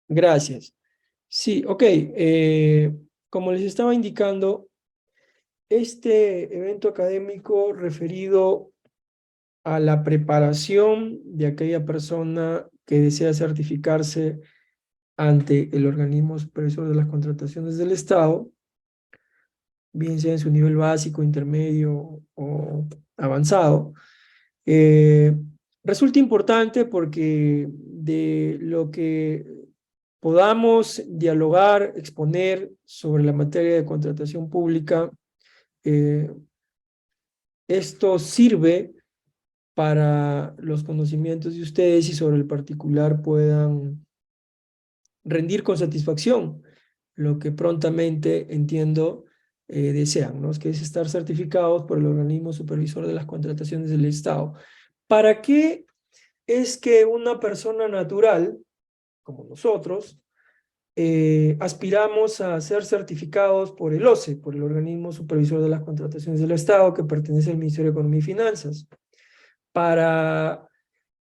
Gracias. Sí, ok. Como les estaba indicando, este evento académico referido a la preparación de aquella persona que desea certificarse ante el organismo supervisor de las contrataciones del Estado, bien sea en su nivel básico, intermedio o avanzado, eh, resulta importante porque de lo que podamos dialogar, exponer sobre la materia de contratación pública, eh, esto sirve para los conocimientos de ustedes y sobre el particular puedan rendir con satisfacción lo que prontamente entiendo desean, ¿no? Que es estar certificados por el organismo supervisor de las contrataciones del Estado. ¿Para qué es que una persona natural, como nosotros, aspiramos a ser certificados por el OCE, por el organismo supervisor de las contrataciones del Estado, que pertenece al Ministerio de Economía y Finanzas, para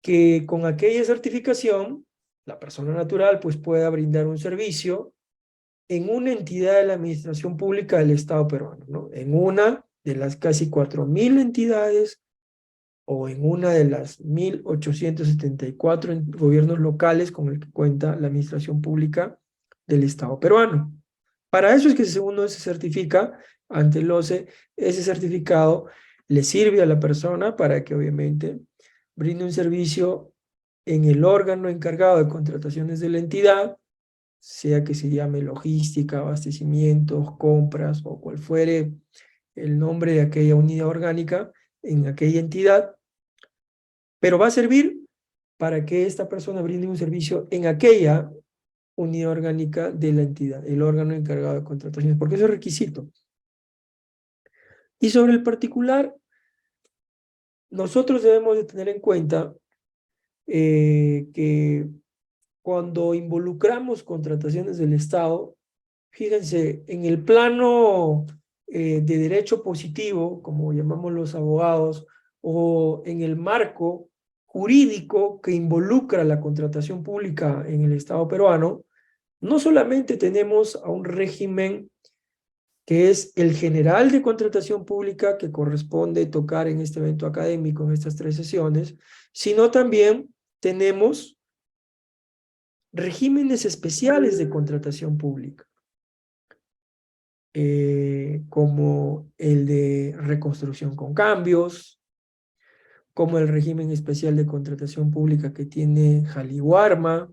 que con aquella certificación la persona natural pues pueda brindar un servicio en una entidad de la administración pública del Estado peruano, ¿no? En una de las casi 4.000 entidades o en una de las 1.874 gobiernos locales con el que cuenta la administración pública del Estado peruano. Para eso es que si uno se certifica ante el OCE, ese certificado le sirve a la persona para que obviamente brinde un servicio en el órgano encargado de contrataciones de la entidad, sea que se llame logística, abastecimientos, compras o cual fuere el nombre de aquella unidad orgánica en aquella entidad, pero va a servir para que esta persona brinde un servicio en aquella unidad orgánica de la entidad, el órgano encargado de contrataciones, porque eso es requisito. Y sobre el particular, nosotros debemos de tener en cuenta que cuando involucramos contrataciones del Estado, fíjense, en el plano de derecho positivo, como llamamos los abogados, o en el marco jurídico que involucra la contratación pública en el Estado peruano, no solamente tenemos a un régimen que es el general de contratación pública que corresponde tocar en este evento académico, en estas 3 sesiones, sino también tenemos regímenes especiales de contratación pública, como el de reconstrucción con cambios, como el régimen especial de contratación pública que tiene Jaliguarma,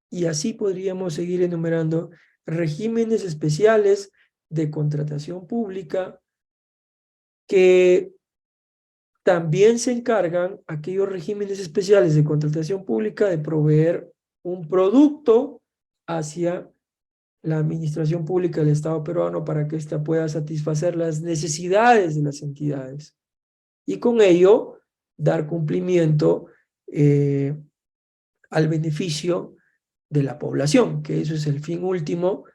y así podríamos seguir enumerando regímenes especiales de contratación pública que también se encargan aquellos regímenes especiales de contratación pública de proveer un producto hacia la administración pública del Estado peruano para que ésta pueda satisfacer las necesidades de las entidades y con ello dar cumplimiento al beneficio de la población, que eso es el fin último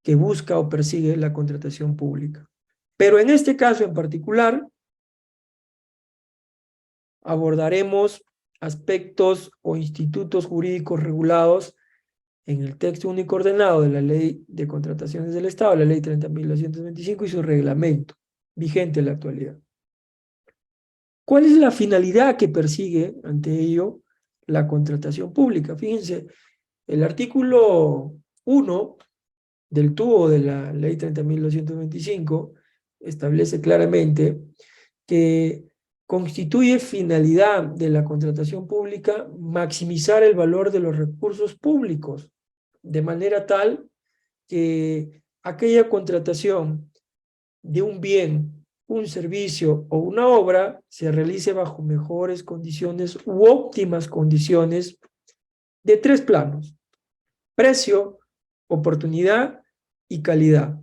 que busca o persigue la contratación pública. Pero en este caso en particular, abordaremos aspectos o institutos jurídicos regulados en el texto único ordenado de la Ley de Contrataciones del Estado, la Ley 30.225 y su reglamento, vigente en la actualidad. ¿Cuál es la finalidad que persigue ante ello la contratación pública? Fíjense, el artículo 1 del TUO de la Ley 30.225 establece claramente que constituye finalidad de la contratación pública maximizar el valor de los recursos públicos, de manera tal que aquella contratación de un bien, un servicio o una obra se realice bajo mejores condiciones u óptimas condiciones de 3 planos: precio, oportunidad y calidad.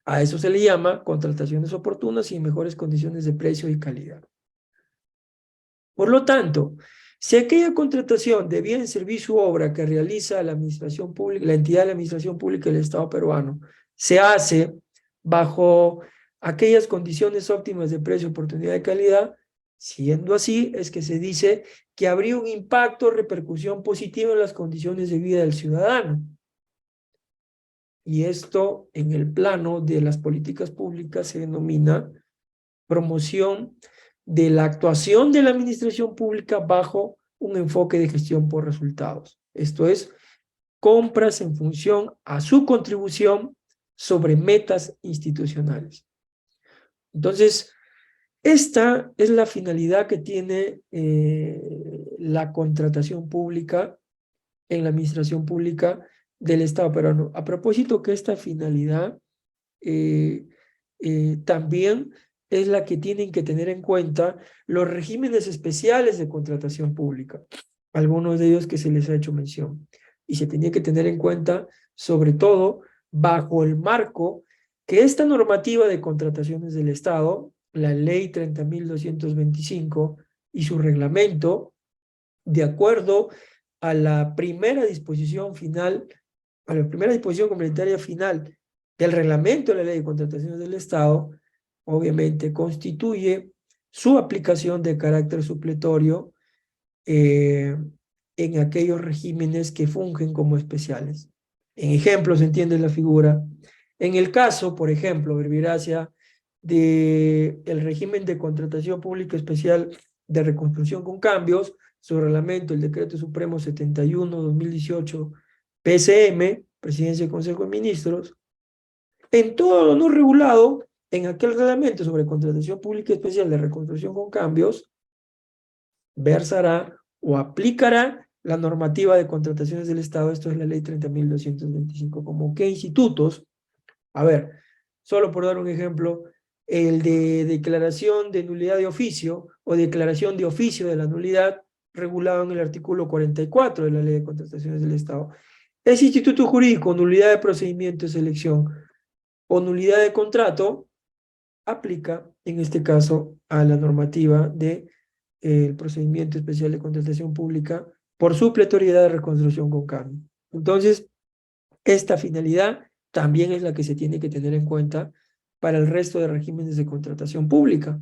A eso se le llama contrataciones oportunas y en mejores condiciones de precio y calidad. Por lo tanto, si aquella contratación de bien, servicio u obra que realiza la administración pública, la entidad de la administración pública del Estado peruano, se hace bajo aquellas condiciones óptimas de precio, oportunidad y calidad, Siendo así, es que se dice que habría un impacto o repercusión positiva en las condiciones de vida del ciudadano. Y esto, en el plano de las políticas públicas, se denomina promoción de la actuación de la administración pública bajo un enfoque de gestión por resultados. Esto es, compras en función a su contribución sobre metas institucionales. Entonces, esta es la finalidad que tiene la contratación pública en la administración pública del Estado peruano. A propósito que esta finalidad eh, también es la que tienen que tener en cuenta los regímenes especiales de contratación pública, algunos de ellos que se les ha hecho mención. Y se tenía que tener en cuenta, sobre todo, bajo el marco que esta normativa de contrataciones del Estado, la Ley 30.225 y su reglamento, de acuerdo a la primera disposición final, a la primera disposición complementaria final del reglamento de la Ley de Contrataciones del Estado, obviamente constituye su aplicación de carácter supletorio en aquellos regímenes que fungen como especiales. En ejemplo, se entiende la figura. En el caso, por ejemplo, verbigracia, del régimen de contratación pública especial de reconstrucción con cambios, su reglamento, el Decreto Supremo 71/2018, PSM, Presidencia del Consejo de Ministros, en todo lo no regulado en aquel reglamento sobre contratación pública especial de reconstrucción con cambios, versará o aplicará la normativa de contrataciones del Estado, esto es la ley 30.225, como que institutos, a ver, solo por dar un ejemplo, el de declaración de nulidad de oficio o declaración de oficio de la nulidad regulado en el artículo 44 de la ley de contrataciones del Estado. Ese instituto jurídico, nulidad de procedimiento de selección o nulidad de contrato, aplica en este caso a la normativa de el procedimiento especial de contratación pública por supletoriedad de reconstrucción con cambio. Entonces, esta finalidad también es la que se tiene que tener en cuenta para el resto de regímenes de contratación pública.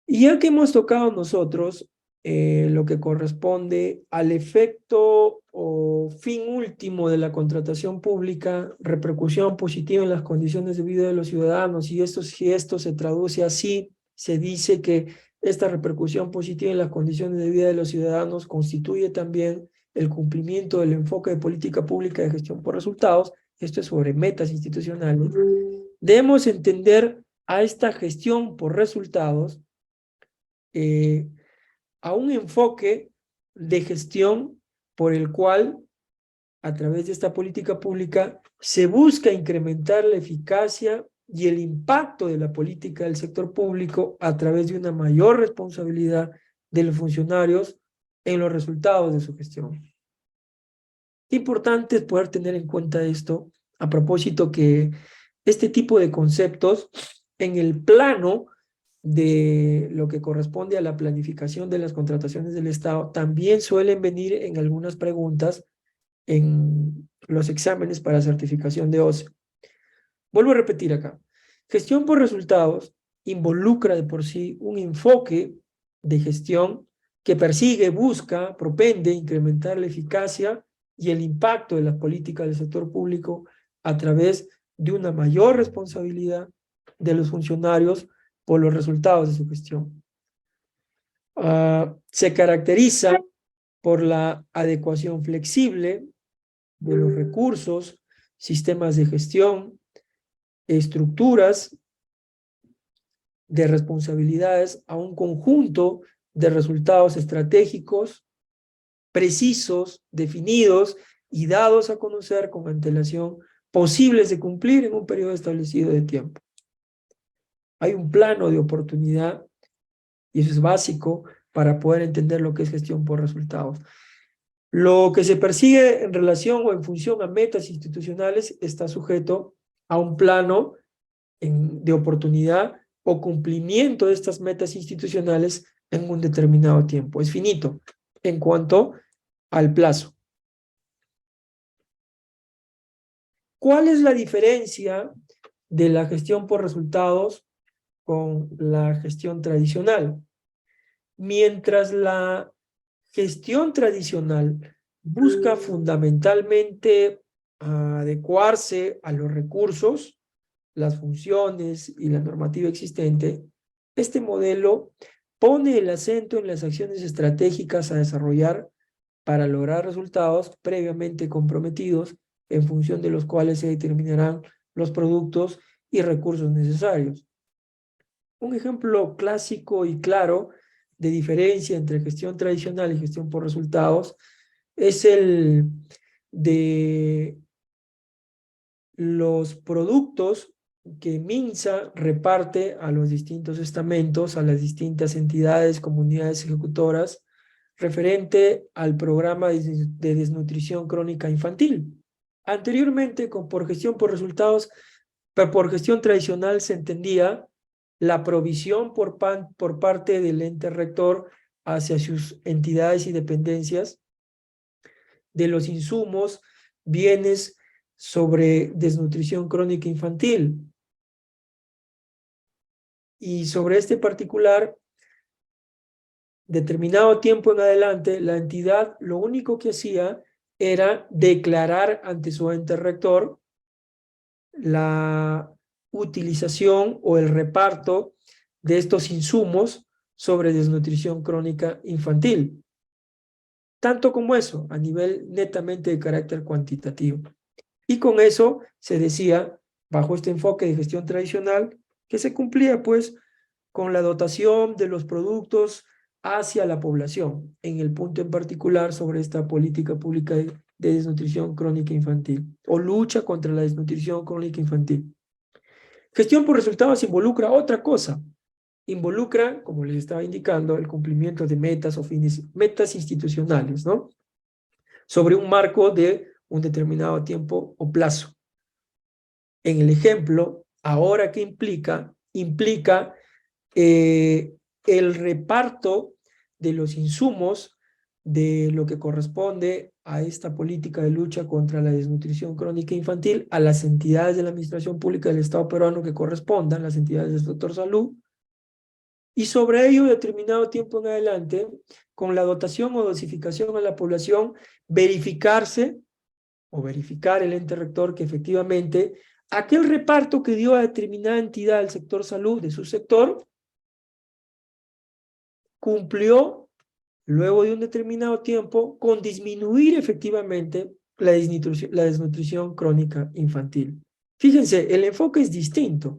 Y ya que hemos tocado nosotros lo que corresponde al efecto o fin último de la contratación pública, repercusión positiva en las condiciones de vida de los ciudadanos, y esto, si esto se traduce así, se dice que esta repercusión positiva en las condiciones de vida de los ciudadanos constituye también el cumplimiento del enfoque de política pública de gestión por resultados. Esto es sobre metas institucionales. Debemos entender a esta gestión por resultados a un enfoque de gestión por el cual, a través de esta política pública, se busca incrementar la eficacia y el impacto de la política del sector público a través de una mayor responsabilidad de los funcionarios en los resultados de su gestión. Importante es poder tener en cuenta esto, a propósito que este tipo de conceptos en el plano de lo que corresponde a la planificación de las contrataciones del Estado también suelen venir en algunas preguntas en los exámenes para certificación de OCE. Vuelvo a repetir acá. Gestión por resultados involucra de por sí un enfoque de gestión que persigue, busca, propende incrementar la eficacia y el impacto de las políticas del sector público a través de una mayor responsabilidad de los funcionarios por los resultados de su gestión. Se caracteriza por la adecuación flexible de los recursos, sistemas de gestión, estructuras de responsabilidades a un conjunto de resultados estratégicos, precisos, definidos y dados a conocer con antelación, posibles de cumplir en un periodo establecido de tiempo. Hay un plano de oportunidad y eso es básico para poder entender lo que es gestión por resultados. Lo que se persigue en relación o en función a metas institucionales está sujeto a un plano de oportunidad o cumplimiento de estas metas institucionales en un determinado tiempo. Es finito en cuanto al plazo. ¿Cuál es la diferencia de la gestión por resultados con la gestión tradicional? Mientras la gestión tradicional busca fundamentalmente adecuarse a los recursos, las funciones y la normativa existente, este modelo pone el acento en las acciones estratégicas a desarrollar para lograr resultados previamente comprometidos, en función de los cuales se determinarán los productos y recursos necesarios. Un ejemplo clásico y claro de diferencia entre gestión tradicional y gestión por resultados es el de los productos que MINSA reparte a los distintos estamentos, a las distintas entidades, comunidades ejecutoras, referente al programa de desnutrición crónica infantil. Anteriormente, por gestión por resultados, por gestión tradicional se entendía la provisión por parte del ente rector hacia sus entidades y dependencias de los insumos, bienes sobre desnutrición crónica infantil. Y sobre este particular, determinado tiempo en adelante, la entidad lo único que hacía era declarar ante su ente rector la utilización o el reparto de estos insumos sobre desnutrición crónica infantil. Tanto como eso, a nivel netamente de carácter cuantitativo. Y con eso se decía, bajo este enfoque de gestión tradicional, que se cumplía pues con la dotación de los productos hacia la población, en el punto en particular sobre esta política pública de desnutrición crónica infantil o lucha contra la desnutrición crónica infantil. Gestión por resultados involucra otra cosa. Involucra, como les estaba indicando, el cumplimiento de metas o fines, metas institucionales, ¿no? Sobre un marco de un determinado tiempo o plazo. En el ejemplo, ahora, ¿qué implica? Implica el reparto de los insumos de lo que corresponde a esta política de lucha contra la desnutrición crónica infantil a las entidades de la administración pública del Estado peruano que correspondan, las entidades del sector salud, y sobre ello, determinado tiempo en adelante, con la dotación o dosificación a la población, verificarse o verificar el ente rector que efectivamente aquel reparto que dio a determinada entidad del sector salud, de su sector, cumplió luego de un determinado tiempo con disminuir efectivamente la desnutrición crónica infantil. Fíjense, el enfoque es distinto,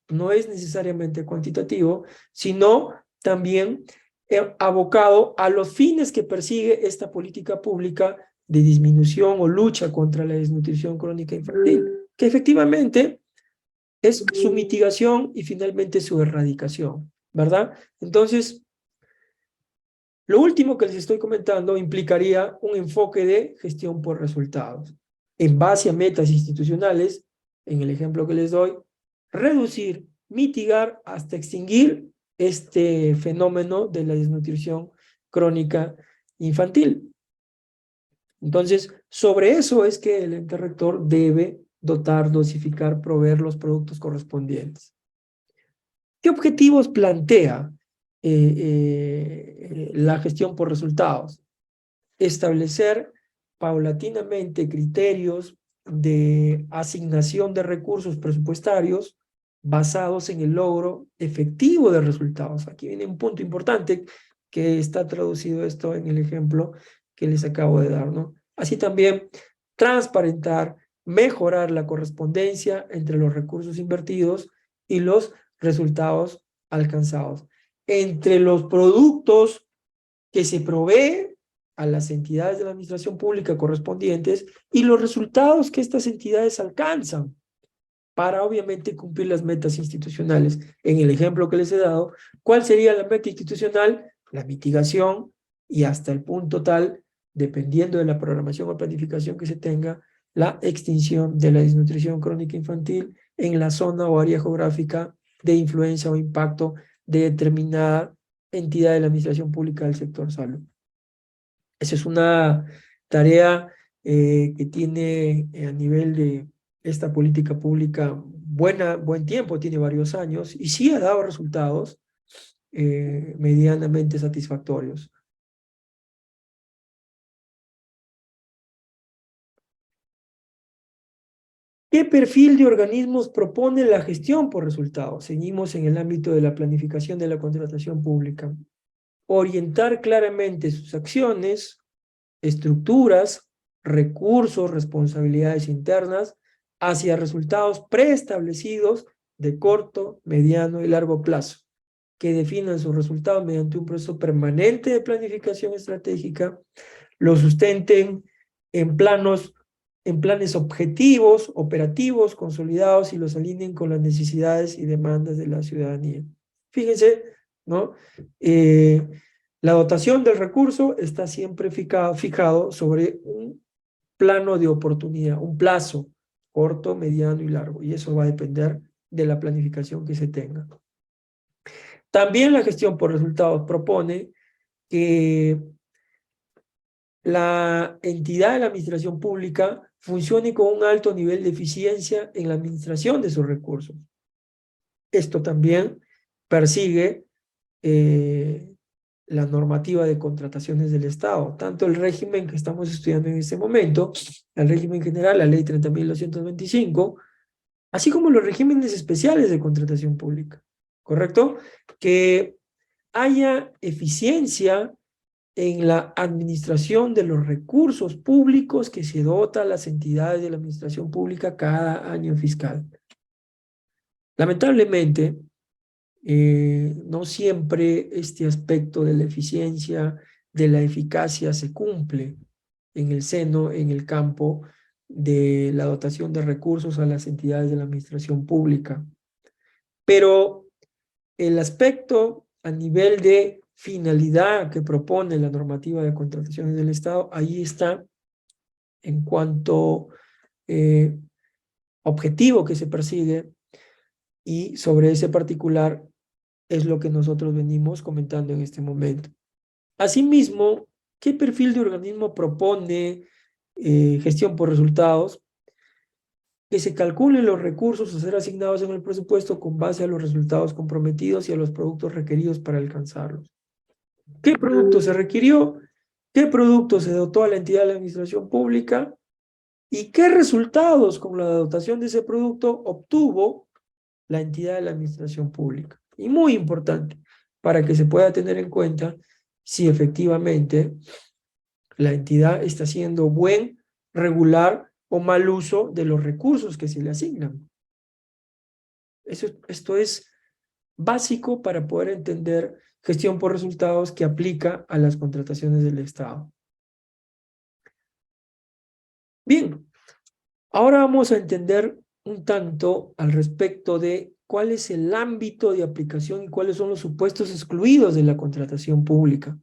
no es necesariamente cuantitativo, sino también abocado a los fines que persigue esta política pública de disminución o lucha contra la desnutrición crónica infantil, que efectivamente es su mitigación y finalmente su erradicación, ¿verdad? Entonces, lo último que les estoy comentando implicaría un enfoque de gestión por resultados. En base a metas institucionales, en el ejemplo que les doy, reducir, mitigar hasta extinguir este fenómeno de la desnutrición crónica infantil. Entonces, sobre eso es que el ente rector debe dotar, dosificar, proveer los productos correspondientes. ¿Qué objetivos plantea la gestión por resultados? Establecer paulatinamente criterios de asignación de recursos presupuestarios basados en el logro efectivo de resultados. Aquí viene un punto importante que está traducido esto en el ejemplo que les acabo de dar, ¿no? Así también, transparentar, mejorar la correspondencia entre los recursos invertidos y los resultados alcanzados. Entre los productos que se provee a las entidades de la administración pública correspondientes y los resultados que estas entidades alcanzan para obviamente cumplir las metas institucionales. En el ejemplo que les he dado, ¿cuál sería la meta institucional? La mitigación y hasta el punto tal, dependiendo de la programación o planificación que se tenga, la extinción de la desnutrición crónica infantil en la zona o área geográfica de influencia o impacto de determinada entidad de la administración pública del sector salud. Esa es una tarea que tiene a nivel esta política pública buen tiempo, tiene varios años, y sí ha dado resultados medianamente satisfactorios. ¿Qué perfil de organismos propone la gestión por resultados? Seguimos en el ámbito de la planificación de la contratación pública. Orientar claramente sus acciones, estructuras, recursos, responsabilidades internas hacia resultados preestablecidos de corto, mediano y largo plazo, que definan sus resultados mediante un proceso permanente de planificación estratégica, lo sustenten en planes objetivos, operativos, consolidados y los alineen con las necesidades y demandas de la ciudadanía. Fíjense, ¿no? La dotación del recurso está siempre fijado sobre un plano de oportunidad, un plazo corto, mediano y largo, y eso va a depender de la planificación que se tenga. También la gestión por resultados propone que la entidad de la administración pública funcione con un alto nivel de eficiencia en la administración de sus recursos. Esto también persigue la normativa de contrataciones del Estado, tanto el régimen que estamos estudiando en este momento, el régimen general, la ley 30.225, así como los regímenes especiales de contratación pública, ¿correcto? Que haya eficiencia en la administración de los recursos públicos que se dota a las entidades de la administración pública cada año fiscal. Lamentablemente, no siempre este aspecto de la eficiencia, de la eficacia se cumple en el seno, en el campo de la dotación de recursos a las entidades de la administración pública. Pero el aspecto a nivel de finalidad que propone la normativa de contrataciones del Estado, ahí está en cuanto objetivo que se persigue, y sobre ese particular es lo que nosotros venimos comentando en este momento. Asimismo, ¿qué perfil de organismo propone gestión por resultados? Que se calculen los recursos a ser asignados en el presupuesto con base a los resultados comprometidos y a los productos requeridos para alcanzarlos. ¿Qué producto se requirió? ¿Qué producto se dotó a la entidad de la administración pública? ¿Y qué resultados con la dotación de ese producto obtuvo la entidad de la administración pública? Y muy importante, para que se pueda tener en cuenta si efectivamente la entidad está haciendo buen, regular o mal uso de los recursos que se le asignan. Esto es básico para poder entender gestión por resultados que aplica a las contrataciones del Estado. Bien, ahora vamos a entender un tanto al respecto de cuál es el ámbito de aplicación y cuáles son los supuestos excluidos de la contratación pública.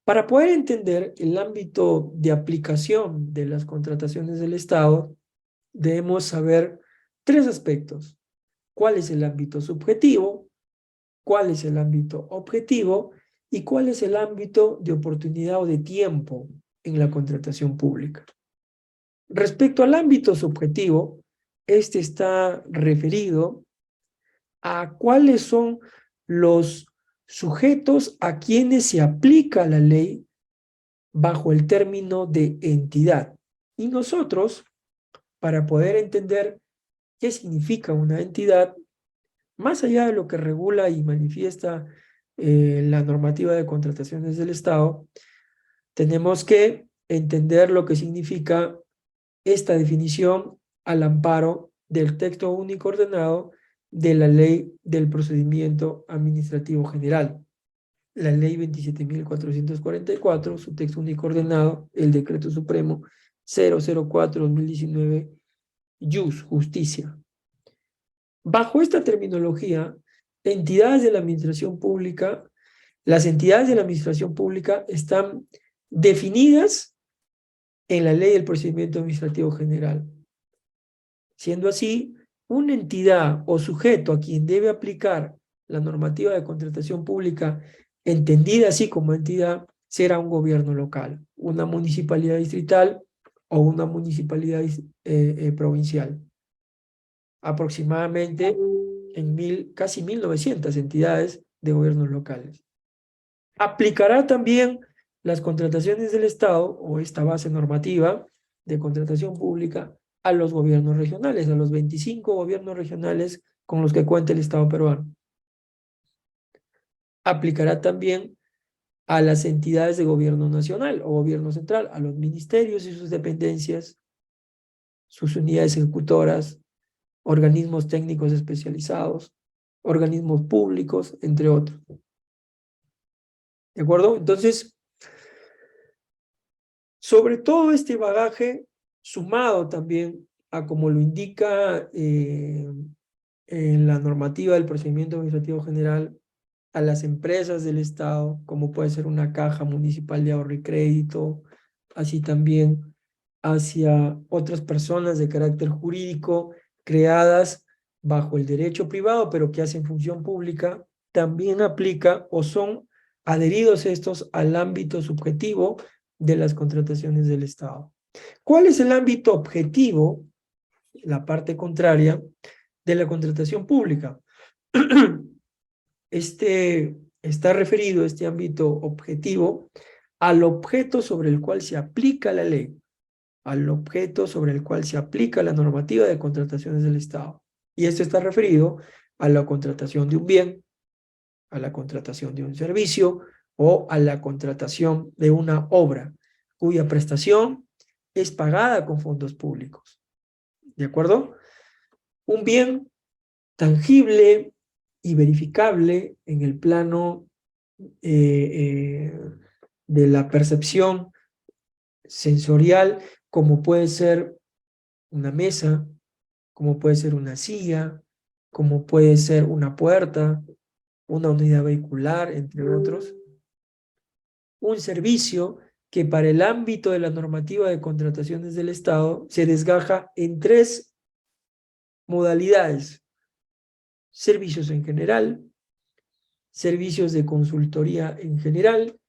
Para poder entender el ámbito de aplicación de las contrataciones del Estado, debemos saber tres aspectos. ¿Cuál es el ámbito subjetivo? ¿Cuál es el ámbito objetivo? ¿Y cuál es el ámbito de oportunidad o de tiempo en la contratación pública? Respecto al ámbito subjetivo, este está referido a cuáles son los sujetos a quienes se aplica la ley bajo el término de entidad. Y nosotros, para poder entender qué significa una entidad, más allá de lo que regula y manifiesta la normativa de contrataciones del Estado, tenemos que entender lo que significa esta definición al amparo del texto único ordenado de la Ley del Procedimiento Administrativo General, la Ley 27.444, su texto único ordenado, el Decreto Supremo 004/2019, Justicia. Bajo esta terminología, entidades de la administración pública, las entidades de la administración pública están definidas en la Ley del Procedimiento Administrativo General. Siendo así, una entidad o sujeto a quien debe aplicar la normativa de contratación pública, entendida así como entidad, será un gobierno local, una municipalidad distrital o una municipalidad provincial. Aproximadamente en casi 1900 entidades de gobiernos locales. Aplicará también las contrataciones del Estado o esta base normativa de contratación pública a los gobiernos regionales, a los 25 gobiernos regionales con los que cuenta el Estado peruano. Aplicará también a las entidades de gobierno nacional o gobierno central, a los ministerios y sus dependencias, sus unidades ejecutoras, organismos técnicos especializados, organismos públicos, entre otros. ¿De acuerdo? Entonces, sobre todo este bagaje, sumado también a como lo indica en la normativa del procedimiento administrativo general, a las empresas del Estado, como puede ser una caja municipal de ahorro y crédito, así también hacia otras personas de carácter jurídico creadas bajo el derecho privado, pero que hacen función pública, también aplica o son adheridos estos al ámbito subjetivo de las contrataciones del Estado. ¿Cuál es el ámbito objetivo, la parte contraria, de la contratación pública? Está referido, este ámbito objetivo, al objeto sobre el cual se aplica la ley, al objeto sobre el cual se aplica la normativa de contrataciones del Estado. Y esto está referido a la contratación de un bien, a la contratación de un servicio o a la contratación de una obra cuya prestación es pagada con fondos públicos. ¿De acuerdo? Un bien tangible y verificable en el plano de la percepción sensorial, como puede ser una mesa, como puede ser una silla, como puede ser una puerta, una unidad vehicular, entre otros. Un servicio que para el ámbito de la normativa de contrataciones del Estado se desgaja en tres modalidades: servicios en general, servicios de consultoría en general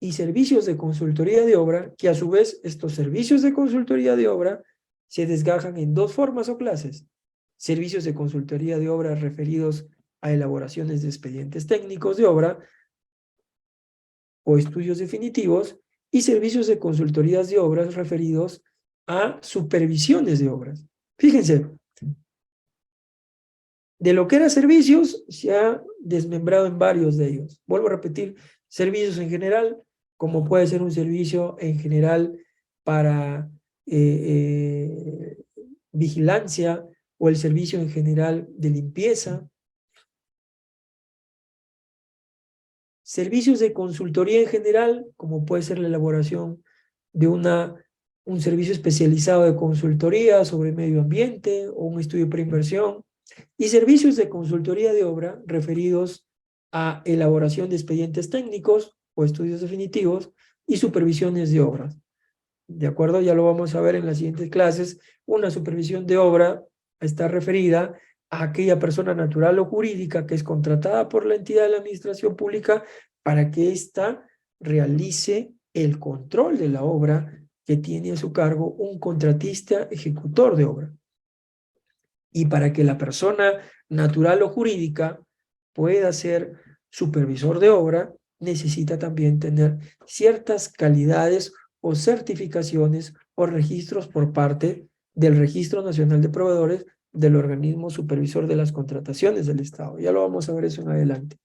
y servicios de consultoría de obra, que a su vez estos servicios de consultoría de obra se desgajan en dos formas o clases: servicios de consultoría de obra referidos a elaboraciones de expedientes técnicos de obra o estudios definitivos, y servicios de consultorías de obras referidos a supervisiones de obras. Fíjense, de lo que era servicios, se ha desmembrado en varios de ellos. Vuelvo a repetir, servicios en general, como puede ser un servicio en general para vigilancia o el servicio en general de limpieza. Servicios de consultoría en general, como puede ser la elaboración de un servicio especializado de consultoría sobre medio ambiente o un estudio de preinversión. Y servicios de consultoría de obra referidos a elaboración de expedientes técnicos o estudios definitivos y supervisiones de obras. ¿De acuerdo? Ya lo vamos a ver en las siguientes clases. Una supervisión de obra está referida a aquella persona natural o jurídica que es contratada por la entidad de la administración pública para que ésta realice el control de la obra que tiene a su cargo un contratista ejecutor de obra. Y para que la persona natural o jurídica pueda ser supervisor de obra, necesita también tener ciertas calidades o certificaciones o registros por parte del Registro Nacional de Proveedores, del organismo supervisor de las contrataciones del Estado. Ya lo vamos a ver eso en adelante.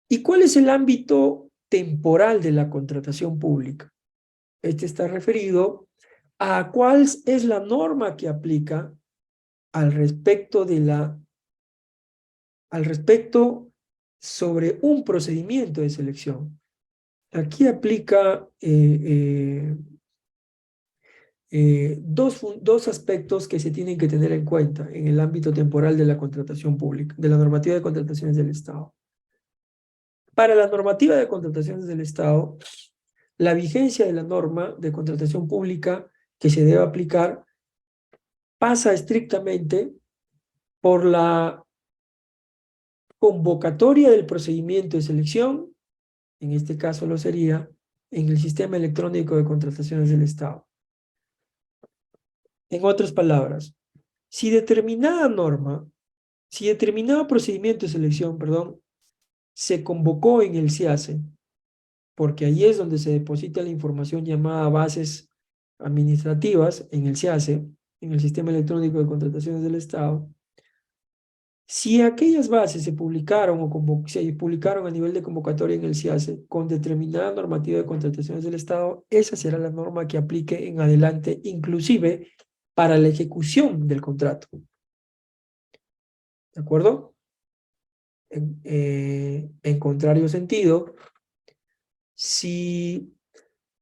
¿Y cuál es el ámbito temporal de la contratación pública? Este está referido a cuál es la norma que aplica al respecto sobre un procedimiento de selección. Aquí aplica dos aspectos que se tienen que tener en cuenta en el ámbito temporal de la contratación pública, de la normativa de contrataciones del Estado. Para la normativa de contrataciones del Estado, la vigencia de la norma de contratación pública que se debe aplicar pasa estrictamente por la convocatoria del procedimiento de selección, en este caso lo sería en el sistema electrónico de contrataciones del Estado. En otras palabras, si determinado procedimiento de selección, perdón, se convocó en el SIACE, porque ahí es donde se deposita la información llamada bases administrativas en el SIACE, en el Sistema Electrónico de Contrataciones del Estado. Si aquellas bases se publicaron se publicaron a nivel de convocatoria en el SIACE con determinada normativa de contrataciones del Estado, esa será la norma que aplique en adelante, inclusive para la ejecución del contrato. ¿De acuerdo? En contrario sentido, si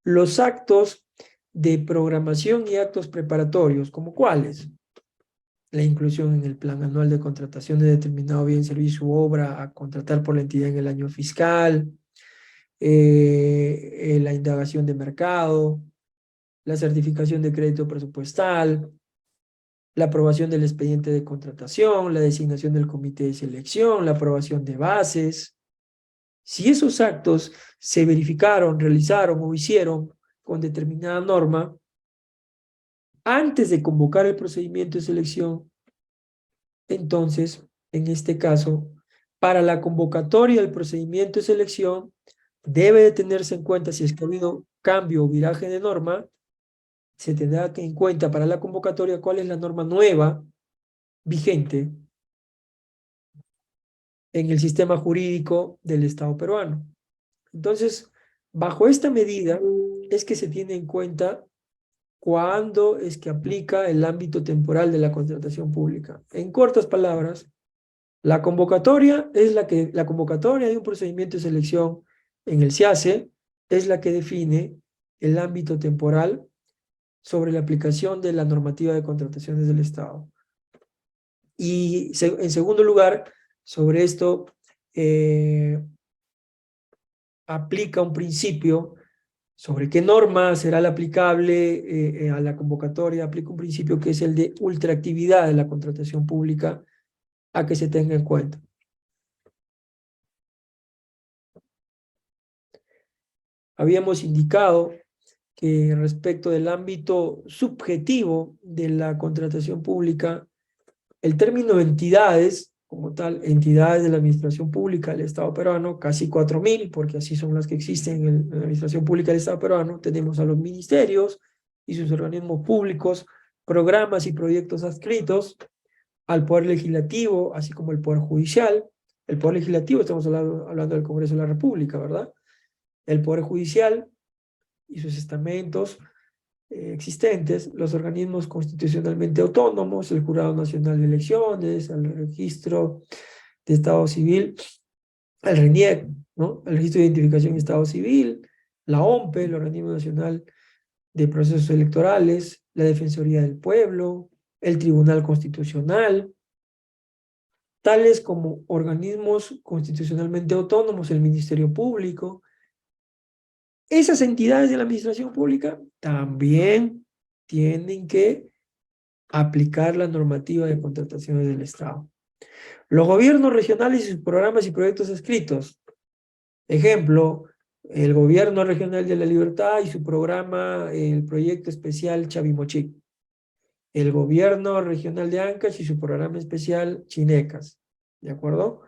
los actos de programación y actos preparatorios, ¿como cuáles? La inclusión en el plan anual de contratación de determinado bien, servicio u obra a contratar por la entidad en el año fiscal, la indagación de mercado, la certificación de crédito presupuestal, la aprobación del expediente de contratación, la designación del comité de selección, la aprobación de bases. Si esos actos se verificaron, realizaron o hicieron con determinada norma, antes de convocar el procedimiento de selección, entonces, en este caso, para la convocatoria del procedimiento de selección, debe de tenerse en cuenta, si es que ha habido cambio o viraje de norma, se tendrá que en cuenta para la convocatoria cuál es la norma nueva vigente en el sistema jurídico del Estado peruano. Entonces, bajo esta medida es que se tiene en cuenta cuándo es que aplica el ámbito temporal de la contratación pública. En cortas palabras, la convocatoria de un procedimiento de selección en el SIACE es la que define el ámbito temporal sobre la aplicación de la normativa de contrataciones del Estado. Y en segundo lugar, sobre esto aplica un principio sobre qué norma será la aplicable a la convocatoria, aplica un principio que es el de ultraactividad de la contratación pública a que se tenga en cuenta. Habíamos indicado que respecto del ámbito subjetivo de la contratación pública, el término entidades, como tal, entidades de la administración pública del Estado peruano, casi 4.000, porque así son las que existen en la administración pública del Estado peruano. Tenemos a los ministerios y sus organismos públicos, programas y proyectos adscritos al Poder Legislativo, así como el Poder Judicial. El Poder Legislativo, estamos hablando del Congreso de la República, ¿verdad? El Poder Judicial y sus estamentos existentes, los organismos constitucionalmente autónomos, el Jurado Nacional de Elecciones, el Registro de Estado Civil, el RENIEC, ¿no? El Registro de Identificación de Estado Civil, la OMPE, el Organismo Nacional de Procesos Electorales, la Defensoría del Pueblo, el Tribunal Constitucional, tales como organismos constitucionalmente autónomos, el Ministerio Público. Esas entidades de la administración pública también tienen que aplicar la normativa de contrataciones del Estado. Los gobiernos regionales y sus programas y proyectos escritos. Ejemplo, el Gobierno Regional de la Libertad y su programa, el proyecto especial Chavimochic. El Gobierno Regional de Ancash y su programa especial Chinecas. ¿De acuerdo?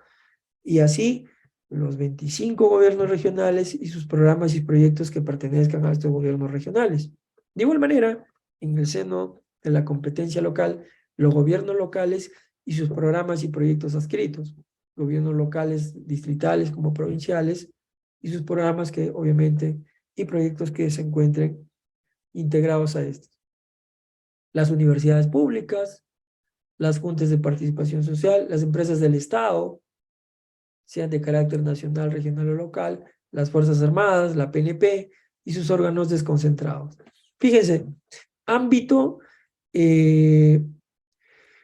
Y así los 25 gobiernos regionales y sus programas y proyectos que pertenezcan a estos gobiernos regionales. De igual manera, en el seno de la competencia local, los gobiernos locales y sus programas y proyectos adscritos, gobiernos locales distritales como provinciales y sus programas que obviamente y proyectos que se encuentren integrados a estos. Las universidades públicas, las juntas de participación social, las empresas del Estado, sean de carácter nacional, regional o local, las Fuerzas Armadas, la PNP y sus órganos desconcentrados. Fíjense, ámbito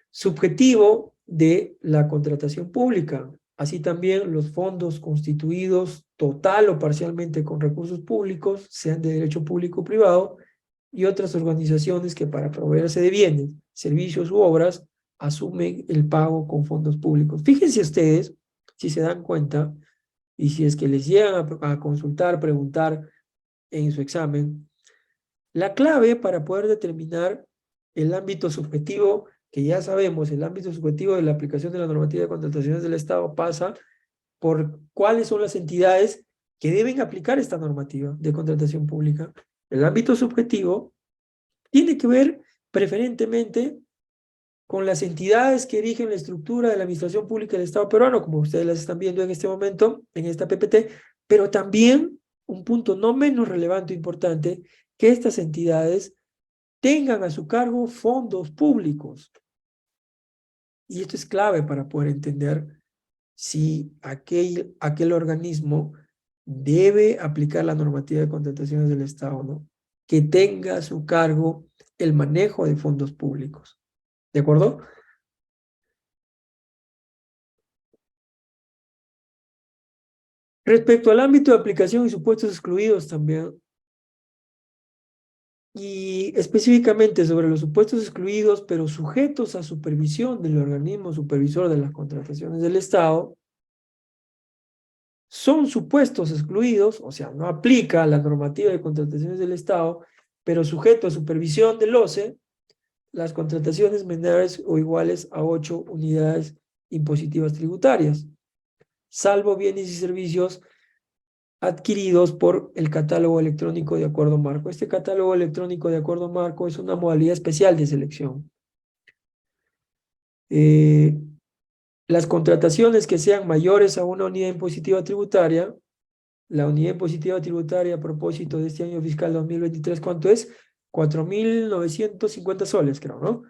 subjetivo de la contratación pública, así también los fondos constituidos total o parcialmente con recursos públicos, sean de derecho público o privado, y otras organizaciones que para proveerse de bienes, servicios u obras, asumen el pago con fondos públicos. Fíjense ustedes, si se dan cuenta, y si es que les llegan a consultar, preguntar en su examen. La clave para poder determinar el ámbito subjetivo, que ya sabemos, el ámbito subjetivo de la aplicación de la normativa de contrataciones del Estado pasa por cuáles son las entidades que deben aplicar esta normativa de contratación pública. El ámbito subjetivo tiene que ver preferentemente con las entidades que rigen la estructura de la administración pública del Estado peruano, como ustedes las están viendo en este momento, en esta PPT, pero también un punto no menos relevante e importante, que estas entidades tengan a su cargo fondos públicos. Y esto es clave para poder entender si aquel organismo debe aplicar la normativa de contrataciones del Estado o no, que tenga a su cargo el manejo de fondos públicos. ¿De acuerdo? Respecto al ámbito de aplicación y supuestos excluidos también, y específicamente sobre los supuestos excluidos, pero sujetos a supervisión del organismo supervisor de las contrataciones del Estado, son supuestos excluidos, o sea, no aplica la normativa de contrataciones del Estado, pero sujeto a supervisión del OCE, las contrataciones menores o iguales a 8 unidades impositivas tributarias, salvo bienes y servicios adquiridos por el catálogo electrónico de acuerdo marco. Este catálogo electrónico de acuerdo marco es una modalidad especial de selección. Las contrataciones que sean mayores a una unidad impositiva tributaria, la unidad impositiva tributaria a propósito de este año fiscal 2023, ¿cuánto es? 4.950 soles, creo, ¿no?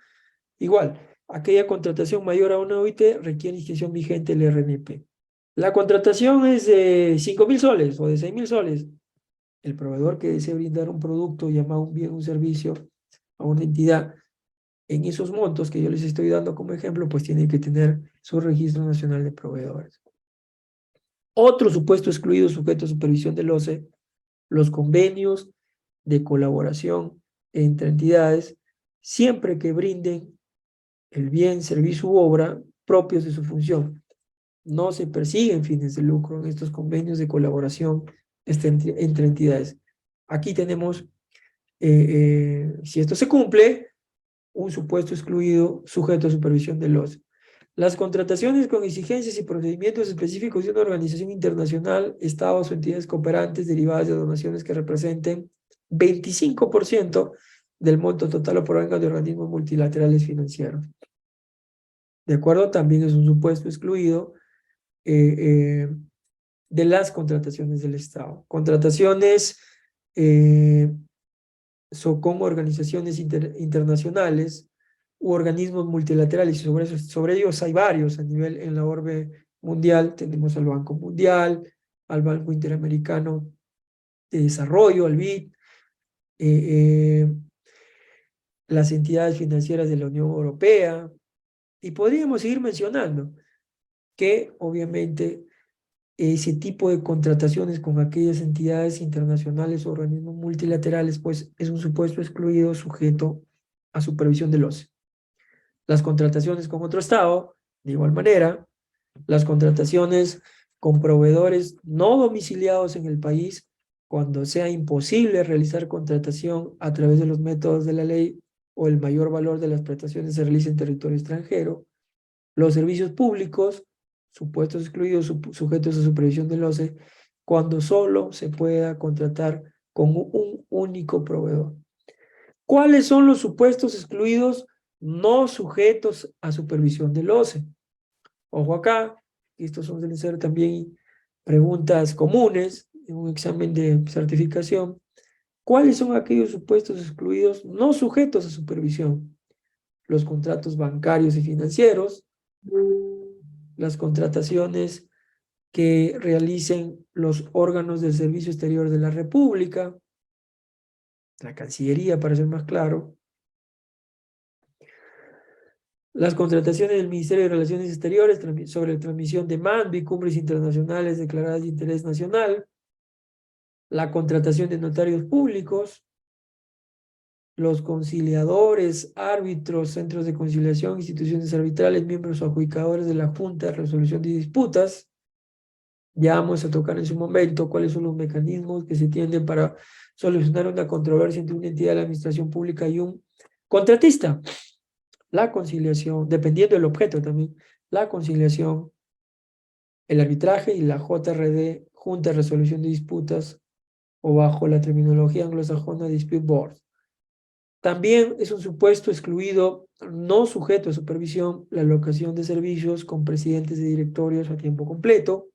Igual, aquella contratación mayor a una OIT requiere inscripción vigente del RNP. La contratación es de 5.000 soles o de 6.000 soles. El proveedor que desee brindar un producto llamado un bien, un servicio a una entidad en esos montos que yo les estoy dando como ejemplo, pues tiene que tener su registro nacional de proveedores. Otro supuesto excluido sujeto a supervisión del OCE, los convenios de colaboración entre entidades, siempre que brinden el bien, servicio u obra propios de su función. No se persiguen fines de lucro en estos convenios de colaboración entre entidades. Aquí tenemos, si esto se cumple, un supuesto excluido sujeto a supervisión del OCE. Las contrataciones con exigencias y procedimientos específicos de una organización internacional, estados o entidades cooperantes derivadas de donaciones que representen 25% del monto total o provengan de organismos multilaterales financieros. ¿De acuerdo? También es un supuesto excluido de las contrataciones del Estado. Contrataciones con organizaciones internacionales u organismos multilaterales, y sobre ellos hay varios a nivel en la orbe mundial. Tenemos al Banco Mundial, al Banco Interamericano de Desarrollo, al BID, las entidades financieras de la Unión Europea, y podríamos seguir mencionando que obviamente ese tipo de contrataciones con aquellas entidades internacionales o organismos multilaterales, pues es un supuesto excluido sujeto a supervisión del OCE. Las contrataciones con otro Estado, de igual manera, las contrataciones con proveedores no domiciliados en el país, cuando sea imposible realizar contratación a través de los métodos de la ley o el mayor valor de las prestaciones se realiza en territorio extranjero, los servicios públicos, supuestos excluidos, sujetos a supervisión del OCE, cuando solo se pueda contratar con un único proveedor. ¿Cuáles son los supuestos excluidos no sujetos a supervisión del OCE? Ojo acá, estos suelen ser también preguntas comunes en un examen de certificación. ¿Cuáles son aquellos supuestos excluidos no sujetos a supervisión? Los contratos bancarios y financieros, las contrataciones que realicen los órganos del Servicio Exterior de la República, la Cancillería, para ser más claro, las contrataciones del Ministerio de Relaciones Exteriores sobre la transmisión de mando y cumbres internacionales declaradas de interés nacional, la contratación de notarios públicos, los conciliadores, árbitros, centros de conciliación, instituciones arbitrales, miembros o adjudicadores de la Junta de Resolución de Disputas, Ya vamos a tocar en su momento cuáles son los mecanismos que se tienden para solucionar una controversia entre una entidad de la administración pública y un contratista. La conciliación, dependiendo del objeto también, la conciliación, el arbitraje y la JRD, Junta de Resolución de Disputas, o bajo la terminología anglosajona Dispute Board. También es un supuesto excluido, no sujeto a supervisión, la alocación de servicios con presidentes de directorios a tiempo completo,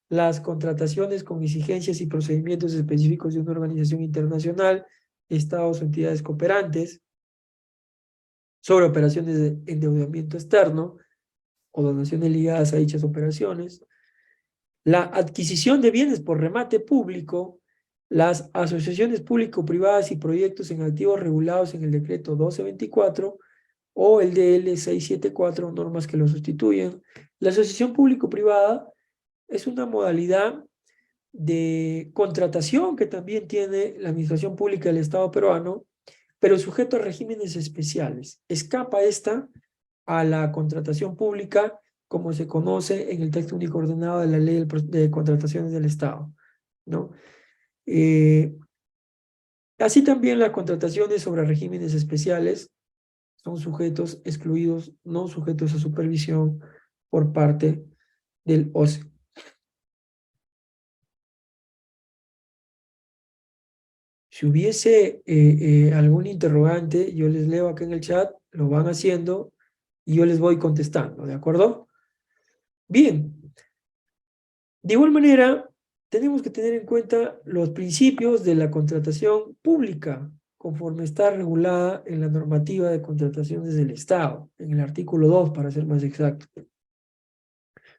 las contrataciones con exigencias y procedimientos específicos de una organización internacional, estados o entidades cooperantes, sobre operaciones de endeudamiento externo o donaciones ligadas a dichas operaciones, la adquisición de bienes por remate público, las asociaciones público-privadas y proyectos en activos regulados en el decreto 1224 o el DL 674, normas que lo sustituyen. La asociación público-privada es una modalidad de contratación que también tiene la Administración Pública del Estado peruano, pero sujeto a regímenes especiales. Escapa esta a la contratación pública como se conoce en el texto único ordenado de la Ley de Contrataciones del Estado, ¿no? Así también las contrataciones sobre regímenes especiales son sujetos excluidos, no sujetos a supervisión por parte del OCE. Si hubiese algún interrogante, yo les leo acá en el chat, lo van haciendo y yo les voy contestando, ¿de acuerdo? Bien, de igual manera, tenemos que tener en cuenta los principios de la contratación pública, conforme está regulada en la normativa de contrataciones del Estado, en el artículo 2, para ser más exacto.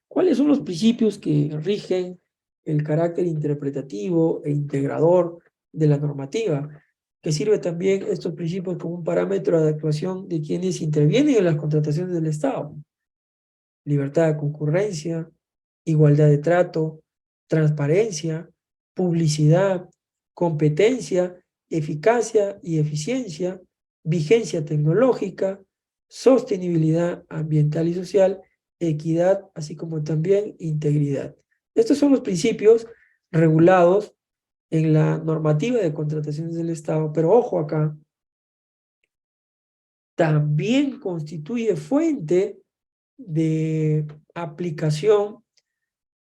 ¿Cuáles son los principios que rigen el carácter interpretativo e integrador de la normativa? Que sirve también estos principios como un parámetro de actuación de quienes intervienen en las contrataciones del Estado. Libertad de concurrencia, igualdad de trato, transparencia, publicidad, competencia, eficacia y eficiencia, vigencia tecnológica, sostenibilidad ambiental y social, equidad, así como también integridad. Estos son los principios regulados en la normativa de contrataciones del Estado, pero ojo acá, también constituye fuente de aplicación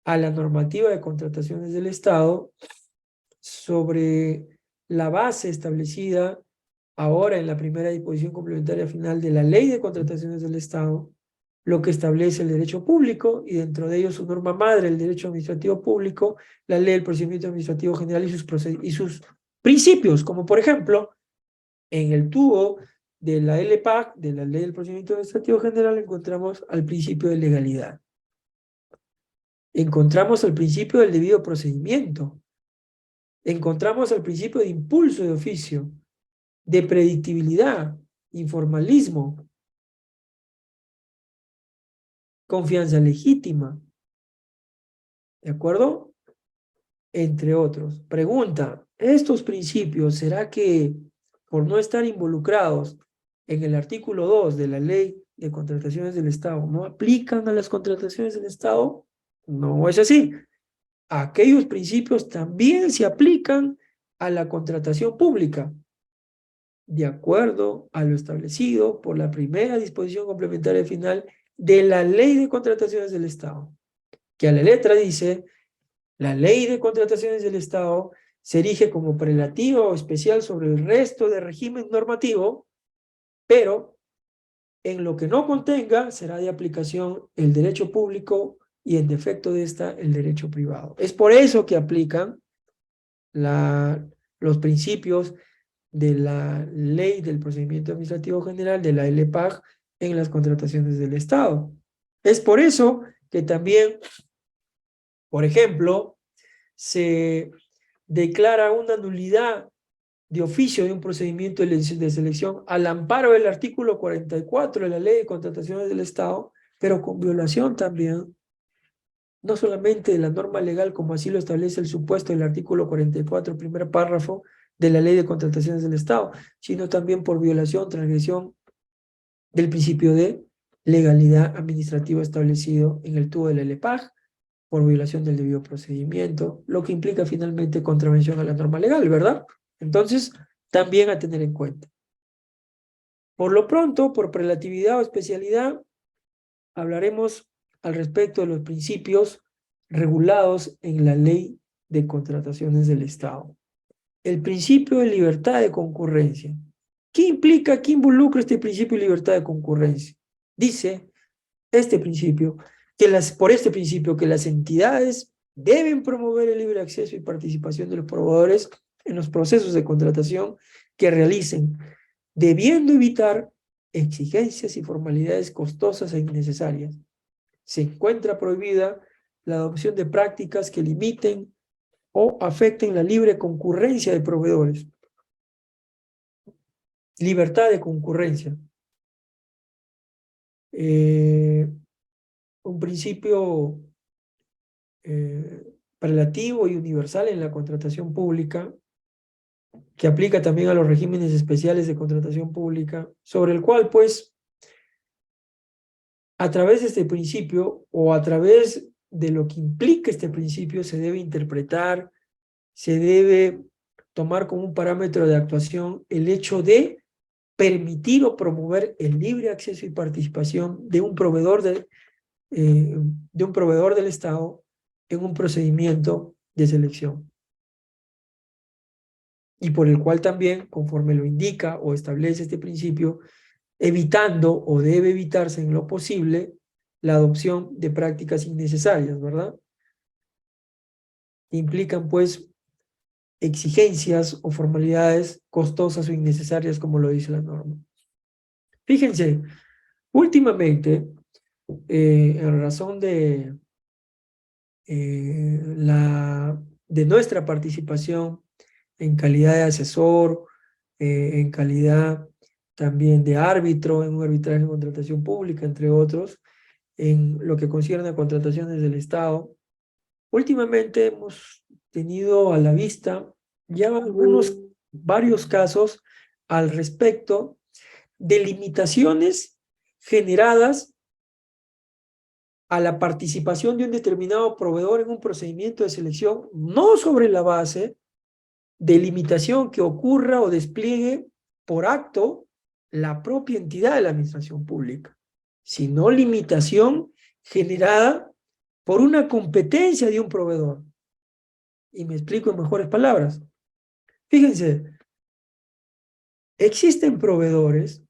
a la normativa de contrataciones del Estado sobre la base establecida ahora en la primera disposición complementaria final de la Ley de Contrataciones del Estado, lo que establece el derecho público y dentro de ello su norma madre, el derecho administrativo público, la Ley del Procedimiento Administrativo General y sus principios, como por ejemplo, en el tubo de la LPAC, de la Ley del Procedimiento Administrativo General, encontramos al principio de legalidad. Encontramos el principio del debido procedimiento. Encontramos el principio de impulso de oficio, de predictibilidad, informalismo, confianza legítima, ¿de acuerdo? Entre otros. Pregunta, ¿estos principios será que por no estar involucrados en el artículo 2 de la Ley de Contrataciones del Estado no aplican a las contrataciones del Estado? No es así. Aquellos principios también se aplican a la contratación pública, de acuerdo a lo establecido por la primera disposición complementaria final de la Ley de Contrataciones del Estado, que a la letra dice, la Ley de Contrataciones del Estado se erige como prelativa o especial sobre el resto del régimen normativo, pero en lo que no contenga será de aplicación el derecho público y en defecto de esta el derecho privado. Es por eso que aplican los principios de la Ley del Procedimiento Administrativo General, de la LPAG, en las contrataciones del Estado. Es por eso que también, por ejemplo, se declara una nulidad de oficio de un procedimiento de selección al amparo del artículo 44 de la Ley de Contrataciones del Estado, pero con violación también, no solamente de la norma legal como así lo establece el supuesto del artículo 44, primer párrafo de la Ley de Contrataciones del Estado, sino también por violación, transgresión del principio de legalidad administrativa establecido en el tubo de la LPAG, por violación del debido procedimiento, lo que implica finalmente contravención a la norma legal, ¿verdad? Entonces, también a tener en cuenta. Por lo pronto, por relatividad o especialidad, hablaremos al respecto de los principios regulados en la Ley de Contrataciones del Estado. El principio de libertad de concurrencia. ¿Qué implica, qué involucra este principio de libertad de concurrencia? Dice este principio, por este principio, que las entidades deben promover el libre acceso y participación de los proveedores en los procesos de contratación que realicen, debiendo evitar exigencias y formalidades costosas e innecesarias. Se encuentra prohibida la adopción de prácticas que limiten o afecten la libre concurrencia de proveedores. Libertad de concurrencia. Un principio relativo y universal en la contratación pública, que aplica también a los regímenes especiales de contratación pública, sobre el cual, pues, a través de este principio o a través de lo que implica este principio, se debe interpretar, se debe tomar como un parámetro de actuación el hecho de permitir o promover el libre acceso y participación de un proveedor del Estado en un procedimiento de selección, y por el cual también, conforme lo indica o establece este principio, evitando o debe evitarse en lo posible la adopción de prácticas innecesarias, ¿verdad? Implican, pues, exigencias o formalidades costosas o innecesarias, como lo dice la norma. Fíjense, últimamente, en razón de nuestra participación en calidad de asesor, en calidad también de árbitro, en un arbitraje en contratación pública, entre otros, en lo que concierne a contrataciones del Estado. Últimamente hemos tenido a la vista ya varios casos al respecto de limitaciones generadas a la participación de un determinado proveedor en un procedimiento de selección, no sobre la base de limitación que ocurra o despliegue por acto la propia entidad de la administración pública, sino limitación generada por una competencia de un proveedor. Y me explico en mejores palabras. Fíjense, existen proveedores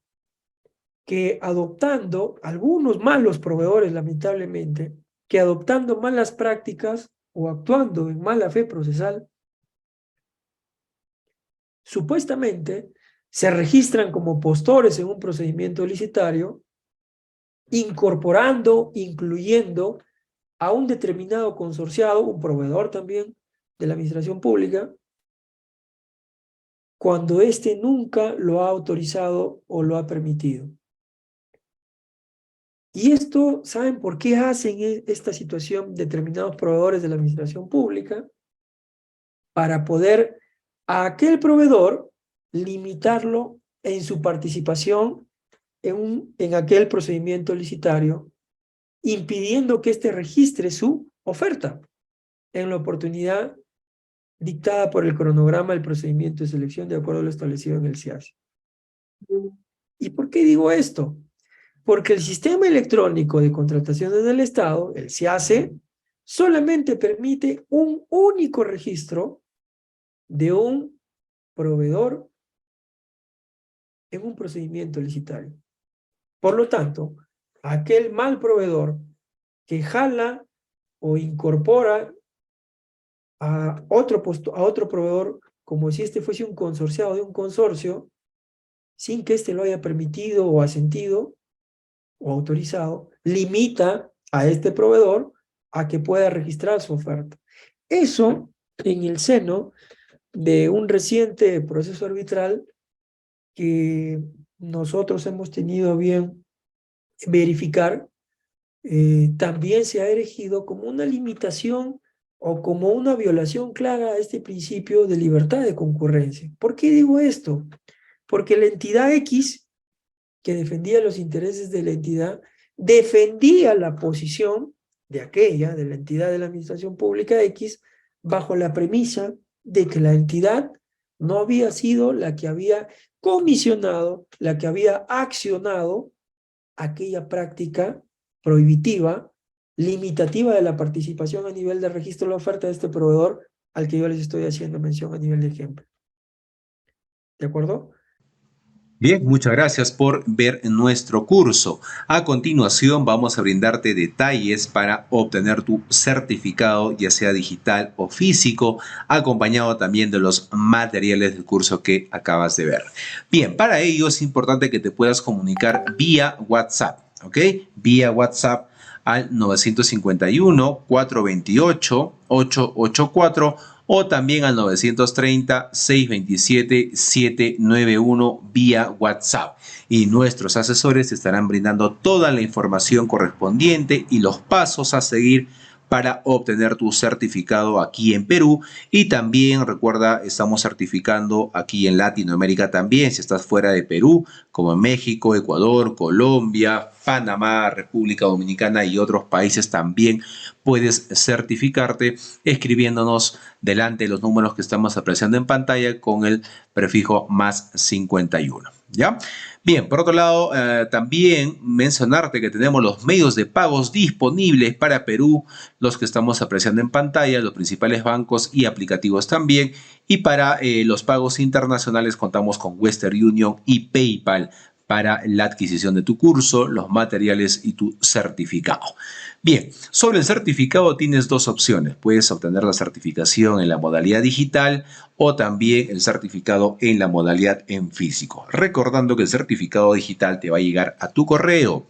que adoptando, algunos malos proveedores lamentablemente, que adoptando malas prácticas o actuando en mala fe procesal, supuestamente se registran como postores en un procedimiento licitario, incorporando, incluyendo a un determinado consorciado, un proveedor también de la administración pública, cuando éste nunca lo ha autorizado o lo ha permitido. Y esto, ¿saben por qué hacen esta situación determinados proveedores de la administración pública? Para poder a aquel proveedor limitarlo en su participación en aquel procedimiento licitario, impidiendo que éste registre su oferta en la oportunidad dictada por el cronograma del procedimiento de selección de acuerdo a lo establecido en el SIASI. ¿Y por qué digo esto? Porque el sistema electrónico de contrataciones del Estado, el SIACE, solamente permite un único registro de un proveedor en un procedimiento licitario. Por lo tanto, aquel mal proveedor que jala o incorpora a otro proveedor como si este fuese un consorciado de un consorcio, sin que éste lo haya permitido o asentido o autorizado, limita a este proveedor a que pueda registrar su oferta. Eso en el seno de un reciente proceso arbitral que nosotros hemos tenido bien verificar, también se ha erigido como una limitación o como una violación clara a este principio de libertad de concurrencia. ¿Por qué digo esto? Porque la entidad X, que defendía los intereses de la entidad, defendía la posición de la entidad de la administración pública X, bajo la premisa de que la entidad no había sido la que había comisionado, la que había accionado aquella práctica prohibitiva, limitativa de la participación a nivel de registro de la oferta de este proveedor al que yo les estoy haciendo mención a nivel de ejemplo. ¿De acuerdo? Bien, muchas gracias por ver nuestro curso. A continuación vamos a brindarte detalles para obtener tu certificado, ya sea digital o físico, acompañado también de los materiales del curso que acabas de ver. Bien, para ello es importante que te puedas comunicar vía WhatsApp, ¿ok? Vía WhatsApp al 951-428-884 o también al 930-627-791 vía WhatsApp. Y nuestros asesores te estarán brindando toda la información correspondiente y los pasos a seguir para obtener tu certificado aquí en Perú. Y también recuerda, estamos certificando aquí en Latinoamérica también, si estás fuera de Perú, como en México, Ecuador, Colombia, Panamá, República Dominicana y otros países también puedes certificarte escribiéndonos delante de los números que estamos apreciando en pantalla con el prefijo más 51. ¿Ya? Bien, por otro lado, también mencionarte que tenemos los medios de pagos disponibles para Perú, los que estamos apreciando en pantalla, los principales bancos y aplicativos también. Y para los pagos internacionales contamos con Western Union y PayPal para la adquisición de tu curso, los materiales y tu certificado. Bien, sobre el certificado tienes dos opciones. Puedes obtener la certificación en la modalidad digital o también el certificado en la modalidad en físico. Recordando que el certificado digital te va a llegar a tu correo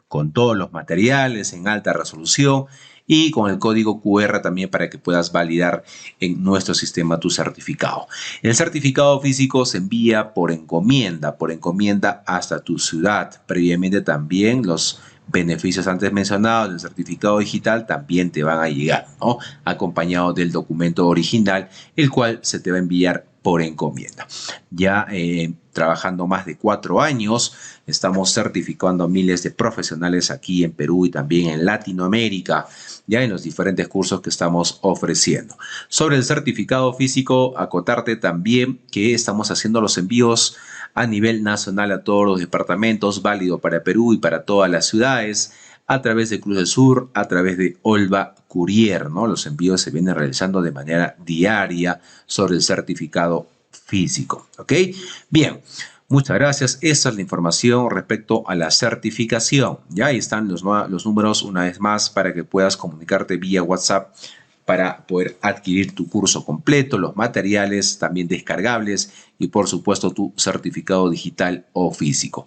con todos los materiales en alta resolución y con el código QR también para que puedas validar en nuestro sistema tu certificado. El certificado físico se envía por encomienda hasta tu ciudad. Previamente también los beneficios antes mencionados del certificado digital también te van a llegar, ¿no? Acompañado del documento original, el cual se te va a enviar por encomienda. Ya trabajando más de 4 años, estamos certificando a miles de profesionales aquí en Perú y también en Latinoamérica, ya en los diferentes cursos que estamos ofreciendo. Sobre el certificado físico, acotarte también que estamos haciendo los envíos a nivel nacional a todos los departamentos, válido para Perú y para todas las ciudades, a través de Cruz del Sur, a través de Olva Courier, ¿no? Los envíos se vienen realizando de manera diaria sobre el certificado físico, ¿ok? Bien, muchas gracias. Esa es la información respecto a la certificación. Ya ahí están los números una vez más para que puedas comunicarte vía WhatsApp para poder adquirir tu curso completo, los materiales también descargables y por supuesto tu certificado digital o físico.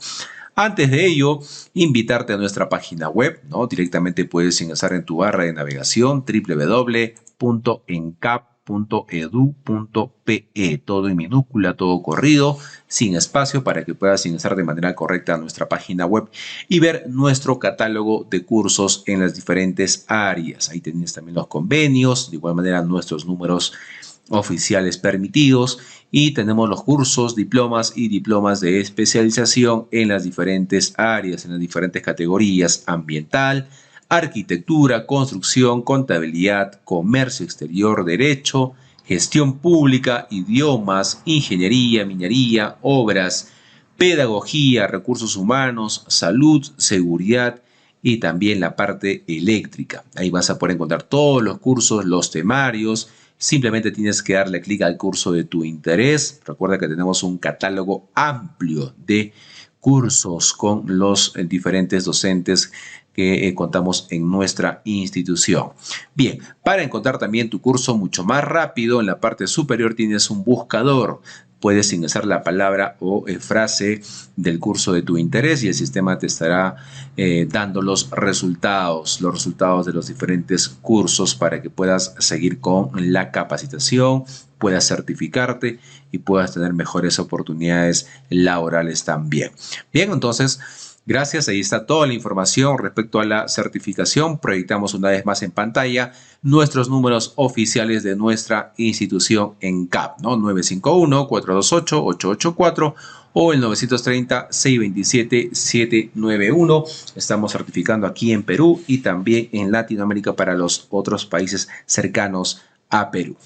Antes de ello, invitarte a nuestra página web, ¿no? Directamente puedes ingresar en tu barra de navegación www.encap.edu.pe, todo en minúscula, todo corrido, sin espacio, para que puedas ingresar de manera correcta a nuestra página web y ver nuestro catálogo de cursos en las diferentes áreas. Ahí tienes también los convenios, de igual manera nuestros números oficiales permitidos y tenemos los cursos, diplomas y diplomas de especialización en las diferentes áreas, en las diferentes categorías: ambiental, arquitectura, construcción, contabilidad, comercio exterior, derecho, gestión pública, idiomas, ingeniería, minería, obras, pedagogía, recursos humanos, salud, seguridad y también la parte eléctrica. Ahí vas a poder encontrar todos los cursos, los temarios. Simplemente tienes que darle clic al curso de tu interés. Recuerda que tenemos un catálogo amplio de cursos con los diferentes docentes que contamos en nuestra institución. Bien, para encontrar también tu curso mucho más rápido, en la parte superior tienes un buscador. Puedes ingresar la palabra o frase del curso de tu interés y el sistema te estará dando los resultados de los diferentes cursos para que puedas seguir con la capacitación, puedas certificarte y puedas tener mejores oportunidades laborales también. Bien, entonces Gracias, ahí está toda la información respecto a la certificación. Proyectamos una vez más en pantalla nuestros números oficiales de nuestra institución en CAP, ¿no? 951-428-884 o el 930-627-791. Estamos certificando aquí en Perú y también en Latinoamérica para los otros países cercanos a Perú.